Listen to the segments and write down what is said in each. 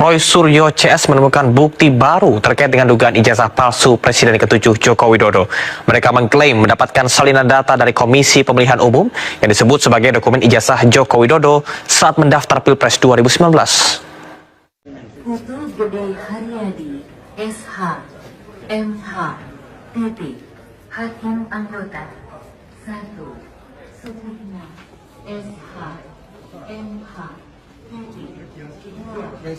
Roy Suryo CS menemukan bukti baru terkait dengan dugaan ijazah palsu Presiden ke-7 Joko Widodo. Mereka mengklaim mendapatkan salinan data dari Komisi Pemilihan Umum yang disebut sebagai dokumen ijazah Joko Widodo saat mendaftar Pilpres 2019. Putu Gede Haryadi, SH, MH, titik, Hakim Anggota, 1, Sutikna, SH, MH, titik, 2,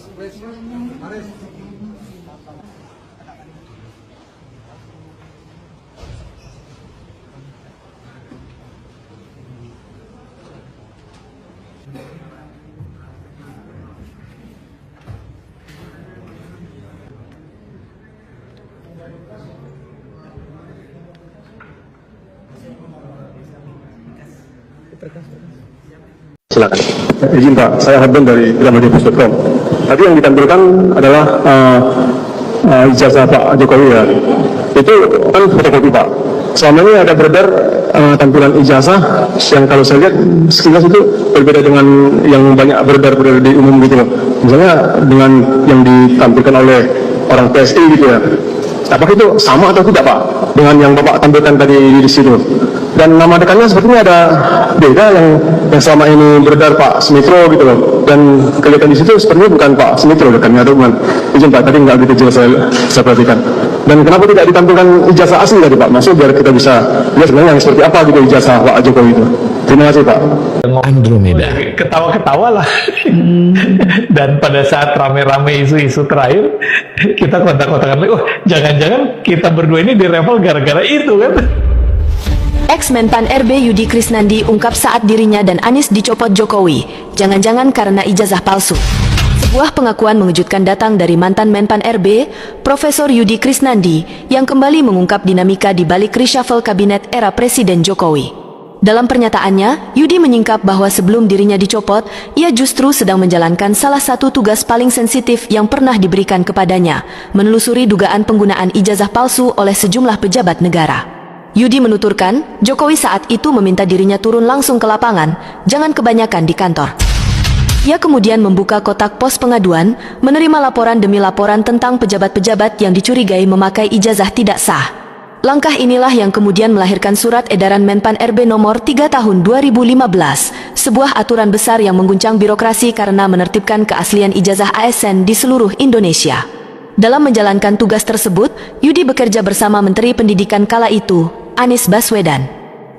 Silakan. Izin Pak, saya Habdan dari gramedia.com. Tadi yang ditampilkan adalah ijazah Pak Jokowi ya. Itu kan fotokopi Pak. Selama ini ada beredar tampilan ijazah yang kalau saya lihat sekilas itu berbeda dengan yang banyak beredar di umum gitu loh. Misalnya dengan yang ditampilkan oleh orang PSI gitu ya. Apakah itu sama atau tidak Pak dengan yang Bapak tampilkan tadi di situ? Dan nama dekannya sepertinya ada beda yang selama ini beredar Pak Sumitro gitu loh. Dan kelihatan di situ sepertinya bukan Pak Sumitro dekannya atau bukan. Izin Pak, tadi nggak begitu jelas saya perhatikan. Dan kenapa tidak ditampilkan ijazah asli tadi Pak? Maksud biar kita bisa lihat sebenarnya yang seperti apa gitu ijazah Pak Jokowi itu. Terima kasih Pak. Andromeda. Ketawa-ketawa lah. Dan pada saat rame-rame isu-isu terakhir, kita kontak-kontakan lagi, oh jangan-jangan kita berdua ini direvel gara-gara itu kan. Ex-Menpan RB Yudi Krisnandi ungkap saat dirinya dan Anies dicopot Jokowi, jangan-jangan karena ijazah palsu. Sebuah pengakuan mengejutkan datang dari mantan Menpan RB, Profesor Yudi Krisnandi, yang kembali mengungkap dinamika di balik reshuffle kabinet era Presiden Jokowi. Dalam pernyataannya, Yudi menyingkap bahwa sebelum dirinya dicopot, ia justru sedang menjalankan salah satu tugas paling sensitif yang pernah diberikan kepadanya, menelusuri dugaan penggunaan ijazah palsu oleh sejumlah pejabat negara. Yudi menuturkan, Jokowi saat itu meminta dirinya turun langsung ke lapangan, jangan kebanyakan di kantor. Ia kemudian membuka kotak pos pengaduan, menerima laporan demi laporan tentang pejabat-pejabat yang dicurigai memakai ijazah tidak sah. Langkah inilah yang kemudian melahirkan surat edaran Menpan RB nomor 3 tahun 2015, sebuah aturan besar yang mengguncang birokrasi karena menertibkan keaslian ijazah ASN di seluruh Indonesia. Dalam menjalankan tugas tersebut, Yudi bekerja bersama Menteri Pendidikan kala itu, Anies Baswedan.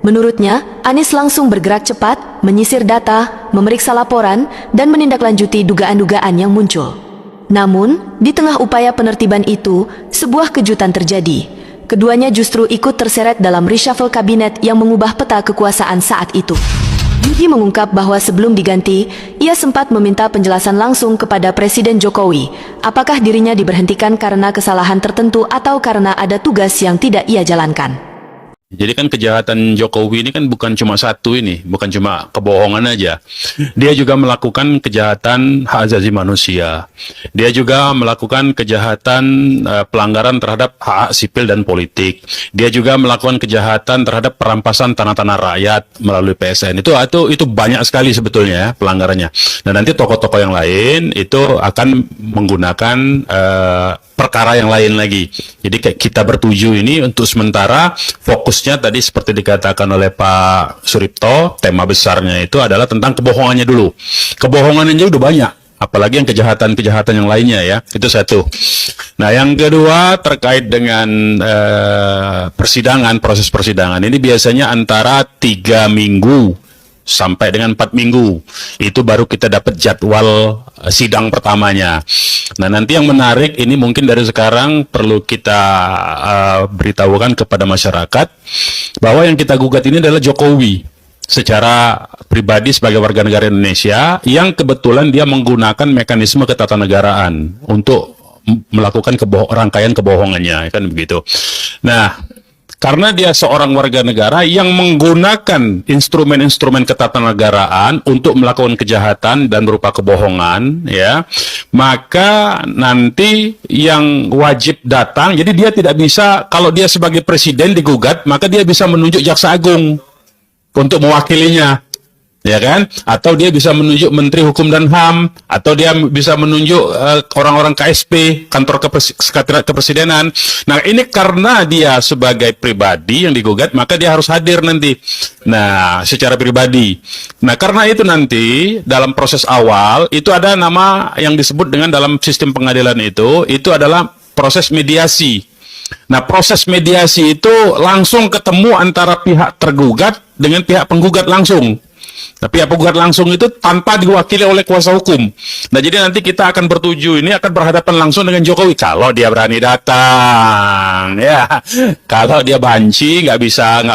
Menurutnya, Anies langsung bergerak cepat, menyisir data, memeriksa laporan, dan menindaklanjuti dugaan-dugaan yang muncul. Namun, di tengah upaya penertiban itu, sebuah kejutan terjadi. Keduanya justru ikut terseret dalam reshuffle kabinet yang mengubah peta kekuasaan saat itu. Yudi mengungkap bahwa sebelum diganti, ia sempat meminta penjelasan langsung kepada Presiden Jokowi, apakah dirinya diberhentikan karena kesalahan tertentu atau karena ada tugas yang tidak ia jalankan. Jadi kan kejahatan Jokowi ini kan bukan cuma satu ini, bukan cuma kebohongan aja. Dia juga melakukan kejahatan hak asasi manusia. Dia juga melakukan kejahatan pelanggaran terhadap hak sipil dan politik. Dia juga melakukan kejahatan terhadap perampasan tanah-tanah rakyat melalui PSN. Itu banyak sekali sebetulnya ya, pelanggarannya. Dan nanti tokoh-tokoh yang lain itu akan menggunakan perkara yang lain lagi. Jadi kayak kita bertuju ini untuk sementara fokusnya tadi seperti dikatakan oleh Pak Suripto, tema besarnya itu adalah tentang kebohongannya dulu. Kebohongannya udah banyak, apalagi yang kejahatan-kejahatan yang lainnya ya. Itu satu. Nah, yang kedua terkait dengan proses persidangan ini biasanya antara 3 minggu sampai dengan 4 minggu itu baru kita dapat jadwal sidang pertamanya. Nah, nanti yang menarik ini mungkin dari sekarang perlu kita beritahukan kepada masyarakat bahwa yang kita gugat ini adalah Jokowi secara pribadi sebagai warga negara Indonesia yang kebetulan dia menggunakan mekanisme ketatanegaraan untuk melakukan rangkaian kebohongannya, kan begitu. Nah, karena dia seorang warga negara yang menggunakan instrumen-instrumen ketatanegaraan untuk melakukan kejahatan dan berupa kebohongan, ya, maka nanti yang wajib datang, jadi dia tidak bisa, kalau dia sebagai presiden digugat, maka dia bisa menunjuk jaksa agung untuk mewakilinya. ya kan? Atau dia bisa menunjuk Menteri Hukum dan HAM, atau dia bisa menunjuk orang-orang KSP, kantor sekretariat kepresidenan. Nah, ini karena dia sebagai pribadi yang digugat, maka dia harus hadir nanti. Nah, secara pribadi. Nah, karena itu nanti dalam proses awal itu ada nama yang disebut dengan dalam sistem pengadilan itu adalah proses mediasi. Nah, proses mediasi itu langsung ketemu antara pihak tergugat dengan pihak penggugat langsung. Tapi pihak penggugat langsung itu tanpa diwakili oleh kuasa hukum. Nah, jadi nanti kita akan bertuju ini akan berhadapan langsung dengan Jokowi kalau dia berani datang, ya. Kalau dia banci, nggak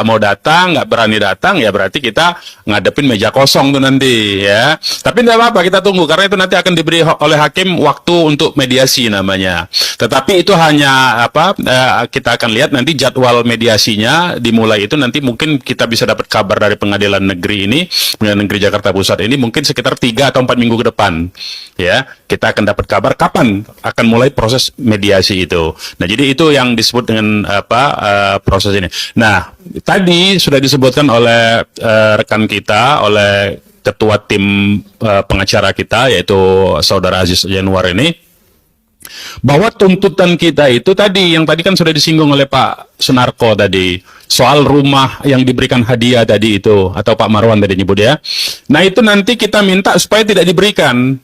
mau datang, nggak berani datang, ya berarti kita ngadepin meja kosong tuh nanti, ya. Tapi tidak apa-apa, kita tunggu karena itu nanti akan diberi oleh hakim waktu untuk mediasi namanya. Tetapi itu hanya kita akan lihat nanti jadwal mediasinya dimulai itu nanti mungkin kita bisa dapat kabar dari pengadilan negeri ini. Pengadilan Negeri Jakarta Pusat ini mungkin sekitar 3 atau 4 minggu ke depan, ya kita akan dapat kabar kapan akan mulai proses mediasi itu. Nah, jadi itu yang disebut dengan proses ini. Nah, tadi sudah disebutkan oleh rekan kita, oleh ketua tim pengacara kita yaitu Saudara Aziz Januar ini, bahwa tuntutan kita itu tadi, yang tadi kan sudah disinggung oleh Pak Sunarko tadi, soal rumah yang diberikan hadiah tadi itu, atau Pak Marwan tadi nyebut ya. Nah, itu nanti kita minta supaya tidak diberikan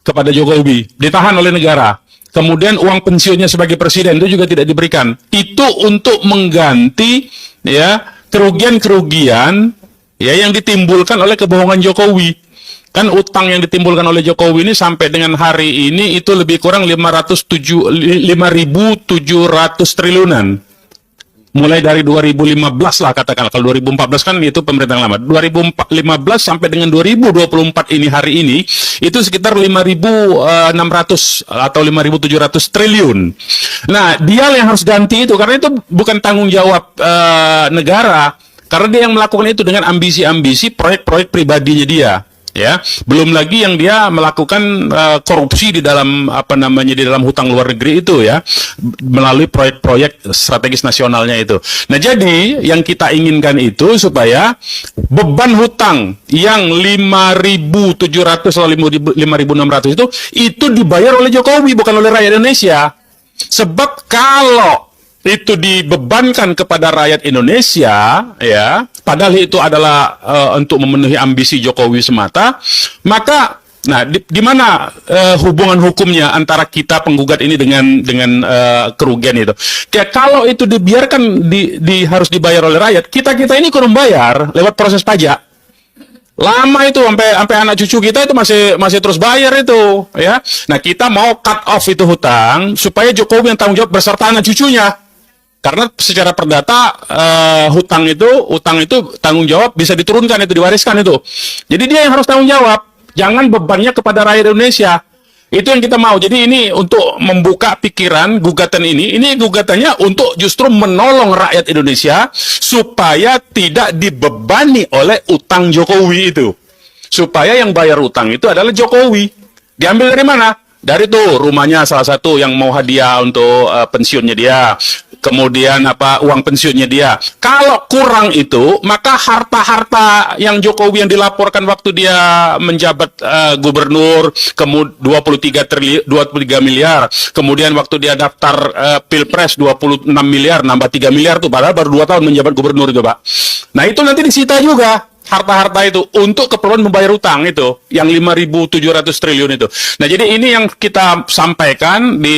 kepada Jokowi, ditahan oleh negara. Kemudian uang pensiunnya sebagai presiden itu juga tidak diberikan. Itu untuk mengganti ya kerugian-kerugian ya yang ditimbulkan oleh kebohongan Jokowi. Kan utang yang ditimbulkan oleh Jokowi ini sampai dengan hari ini itu lebih kurang 5.700 triliunan. Mulai dari 2015 lah katakanlah, kalau 2014 kan itu pemerintahan lama. 2015 sampai dengan 2024 ini hari ini itu sekitar 5.600 atau 5.700 triliun. Nah, dia yang harus ganti itu karena itu bukan tanggung jawab negara, karena dia yang melakukan itu dengan ambisi-ambisi proyek-proyek pribadinya dia. Ya, belum lagi yang dia melakukan korupsi di dalam di dalam hutang luar negeri itu ya, melalui proyek-proyek strategis nasionalnya itu. Nah, jadi yang kita inginkan itu supaya beban hutang yang 5.700 atau 5.600 itu dibayar oleh Jokowi, bukan oleh rakyat Indonesia. Sebab kalau itu dibebankan kepada rakyat Indonesia, ya, padahal itu adalah untuk memenuhi ambisi Jokowi semata, maka, nah, di mana hubungan hukumnya antara kita penggugat ini dengan kerugian itu? Kayak kalau itu dibiarkan harus dibayar oleh rakyat, kita ini kurang bayar lewat proses pajak. Lama itu sampai anak cucu kita itu masih terus bayar itu, ya. Nah, kita mau cut off itu hutang supaya Jokowi yang tanggung jawab beserta anak cucunya. Karena secara perdata utang itu tanggung jawab bisa diturunkan, itu diwariskan itu. Jadi dia yang harus tanggung jawab, jangan bebannya kepada rakyat Indonesia. Itu yang kita mau. Jadi ini untuk membuka pikiran gugatan ini gugatannya untuk justru menolong rakyat Indonesia supaya tidak dibebani oleh utang Jokowi itu. Supaya yang bayar utang itu adalah Jokowi. Diambil dari mana? Dari tuh rumahnya salah satu yang mau hadiah untuk pensiunnya dia. Kemudian uang pensiunnya dia. Kalau kurang itu, maka harta-harta yang Jokowi yang dilaporkan waktu dia menjabat gubernur, kemudian 23 miliar. Kemudian waktu dia daftar Pilpres 26 miliar, nambah 3 miliar tuh, padahal baru 2 tahun menjabat gubernur itu, Pak. Nah, itu nanti disita juga harta-harta itu untuk keperluan membayar utang itu yang 5.700 triliun itu. Nah, jadi ini yang kita sampaikan di